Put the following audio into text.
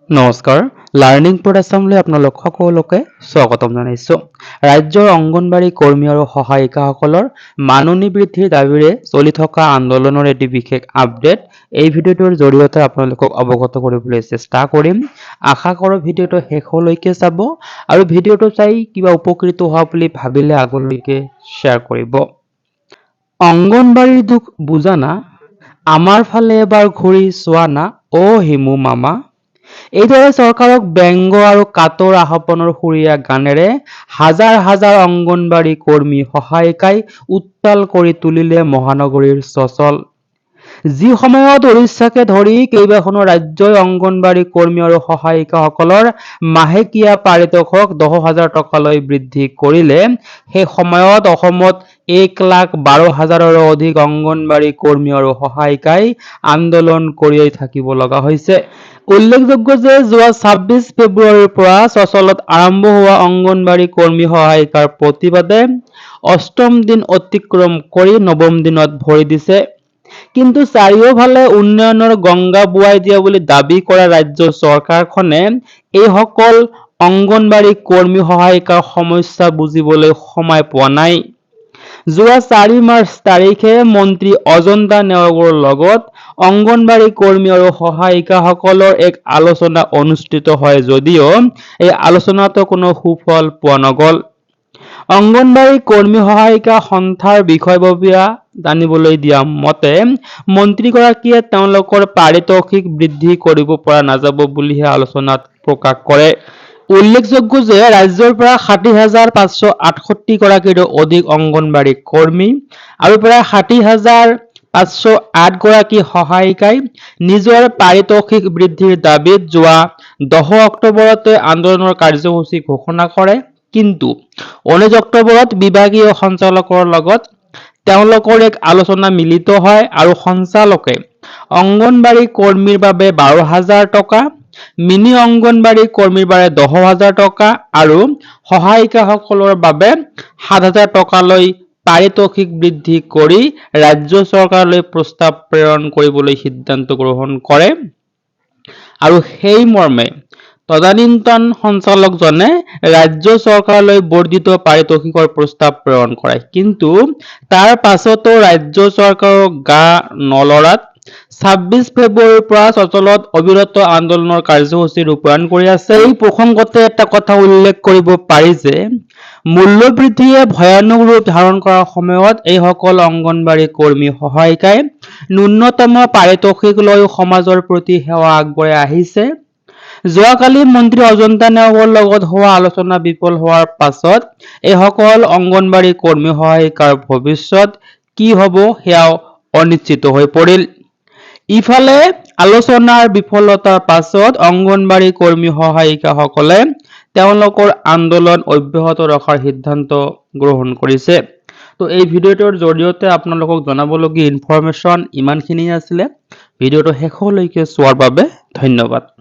নমস্কাৰ লাৰ্ণিং পড এছামলৈ আপোনালোক সকলোকে স্বাগতম জনাইছো। ৰাজ্যৰ অংগনবাড়ী কৰ্মী আৰু সহায়িকাসকলৰ মাননি বৃদ্ধিৰ দাবীৰে চলি থকা আন্দোলনৰ এটি বিশেষ আপডেট এই ভিডিঅ'টোৰ জৰিয়তে আপোনালোকক অৱগত কৰিবলৈ চেষ্টা কৰিম। আশা কৰোঁ ভিডিঅ'টো শেষলৈকে চাব আৰু ভিডিঅ'টো চাই কিবা উপকৃত হোৱা বুলি ভাবিলে আগলৈকে শ্বেয়াৰ কৰিব। অংগনবাড়ীৰ দুখ বুজানা, আমাৰ ফালে এবাৰ ঘূৰি চোৱা না অ হিমু মামা। এইদৰে চৰকাৰক ব্যংগ আৰু কাতৰ আহ্বানৰ সুৰীয়া গানেৰে হাজাৰ হাজাৰ অংগনবাড়ী কৰ্মী সহায়িকাই উত্তাল কৰি তুলিলে মহানগৰীৰ চচল। যি সময়ত উৰিষ্যাকে ধৰি কেইবাখনো ৰাজ্যই অংগনবাড়ী কৰ্মী আৰু সহায়িকাসকলৰ মাহেকীয়া পাৰিতোষিক 10,000 টকালৈ বৃদ্ধি কৰিলে, সেই সময়ত অসমত 1,12,000ৰো অধিক অংগনবাড়ী কৰ্মী আৰু সহায়িকাই আন্দোলন কৰিয়েই থাকিব লগা হৈছে। উল্লেখযোগ্য যে যোৱা 26 ফেব্ৰুৱাৰীৰ পৰা চচলত আৰম্ভ হোৱা অংগনবাড়ী কৰ্মী সহায়িকাৰ প্ৰতিবাদে অষ্টম দিন অতিক্ৰম কৰি নৱম দিনত ভৰি দিছে। কিন্তু চাৰিওফালে উন্নয়নৰ গংগা বোৱাই দিয়া বুলি দাবী কৰা ৰাজ্য চৰকাৰখনে এইসকল অংগনবাড়ী কৰ্মী সহায়িকাৰ সমস্যা বুজিবলৈ সময় পোৱা নাই। যোৱা 4 মাৰ্চ তাৰিখে মন্ত্ৰী অজন্তা নেওগৰ লগত অংগনবাড়ী কৰ্মী আৰু সহায়িকাসকলৰ এক আলোচনা অনুষ্ঠিত হয় যদিও এই আলোচনাতো কোনো সুফল পোৱা নগল। অংগনবাড়ী কৰ্মী সহায়িকা সন্থাৰ বিষয়ববীয়া জানিবলৈ দিয়া মতে মন্ত্ৰীগৰাকীয়ে তেওঁলোকৰ পাৰিতোষিক বৃদ্ধি কৰিব পৰা নাযাব বুলিহে আলোচনাত প্ৰকাশ কৰে। উল্লেখযোগ্য যে ৰাজ্যৰ পৰা 60,568 গৰাকীৰো অধিক অংগনবাড়ী কৰ্মী আৰু প্ৰায় 60,508 গৰাকী সহায়িকাই নিজৰ পাৰিতোষিক বৃদ্ধিৰ দাবীত যোৱা 10 অক্টোবৰতে আন্দোলনৰ কাৰ্যসূচী ঘোষণা কৰে। কিন্তু 19 অক্টোবৰত বিভাগীয় সঞ্চালকৰ লগত তেওঁলোকৰ এক আলোচনা মিলিত হয় আৰু সঞ্চালকে অংগনবাড়ী কৰ্মীৰ বাবে 12,000 টকা, মিনি অংগনবাড়ী কৰ্মীৰ বাবে 10,000 টকা আৰু সহায়িকাসকলৰ বাবে 7,000 টকালৈ পাৰিতোষিক বৃদ্ধি কৰি ৰাজ্য চৰকাৰলৈ প্ৰস্তাৱ প্ৰেৰণ কৰিবলৈ সিদ্ধান্ত গ্ৰহণ কৰে আৰু সেই মৰ্মে তদানীন্তন সঞ্চালকজনে ৰাজ্য চৰকাৰলৈ বৰ্ধিত পাৰিতোষিকৰ প্ৰস্তাৱ প্ৰেৰণ কৰে। কিন্তু তাৰ পাছতো ৰাজ্য চৰকাৰৰ গা নলৰাত 26 ফেব্ৰুৱাৰীৰ পৰা চচলত অবিৰত আন্দোলনৰ কাৰ্যসূচী ৰূপায়ণ কৰি আছে। এই প্ৰসংগতে এটা কথা উল্লেখ কৰিব পাৰি যে মূল্যবৃদ্ধিয়ে ভয়ানক ৰূপ ধাৰণ কৰাৰ সময়ত এইসকল অংগনবাড়ী কৰ্মী সহায়িকাই ন্যূনতম পাৰিতোষিক লৈ সমাজৰ প্ৰতি সেৱা আগবঢ়াই আহিছে। যোৱাকালি মন্ত্ৰী অজন্তা নেওগৰ লগত হোৱা আলোচনা বিফল হোৱাৰ পাছত এইসকল অংগনবাড়ী কৰ্মী সহায়িকাৰ ভৱিষ্যত কি হ'ব সেয়াও অনিশ্চিত হৈ পৰিল। ইফালে আলোচনাৰ বিফলতাৰ পাছত অংগনবাড়ী কৰ্মী সহায়িকাসকলে তেওঁলোকৰ আন্দোলন অব্যাহত ৰখাৰ সিদ্ধান্ত গ্ৰহণ কৰিছে। তো এই ভিডিঅ'টোৰ জৰিয়তে আপোনালোকক জনাবলগীয়া ইনফৰমেশ্যন ইমানখিনি আছিলে। ভিডিঅ'টো শেষলৈকে চোৱাৰ বাবে ধন্যবাদ।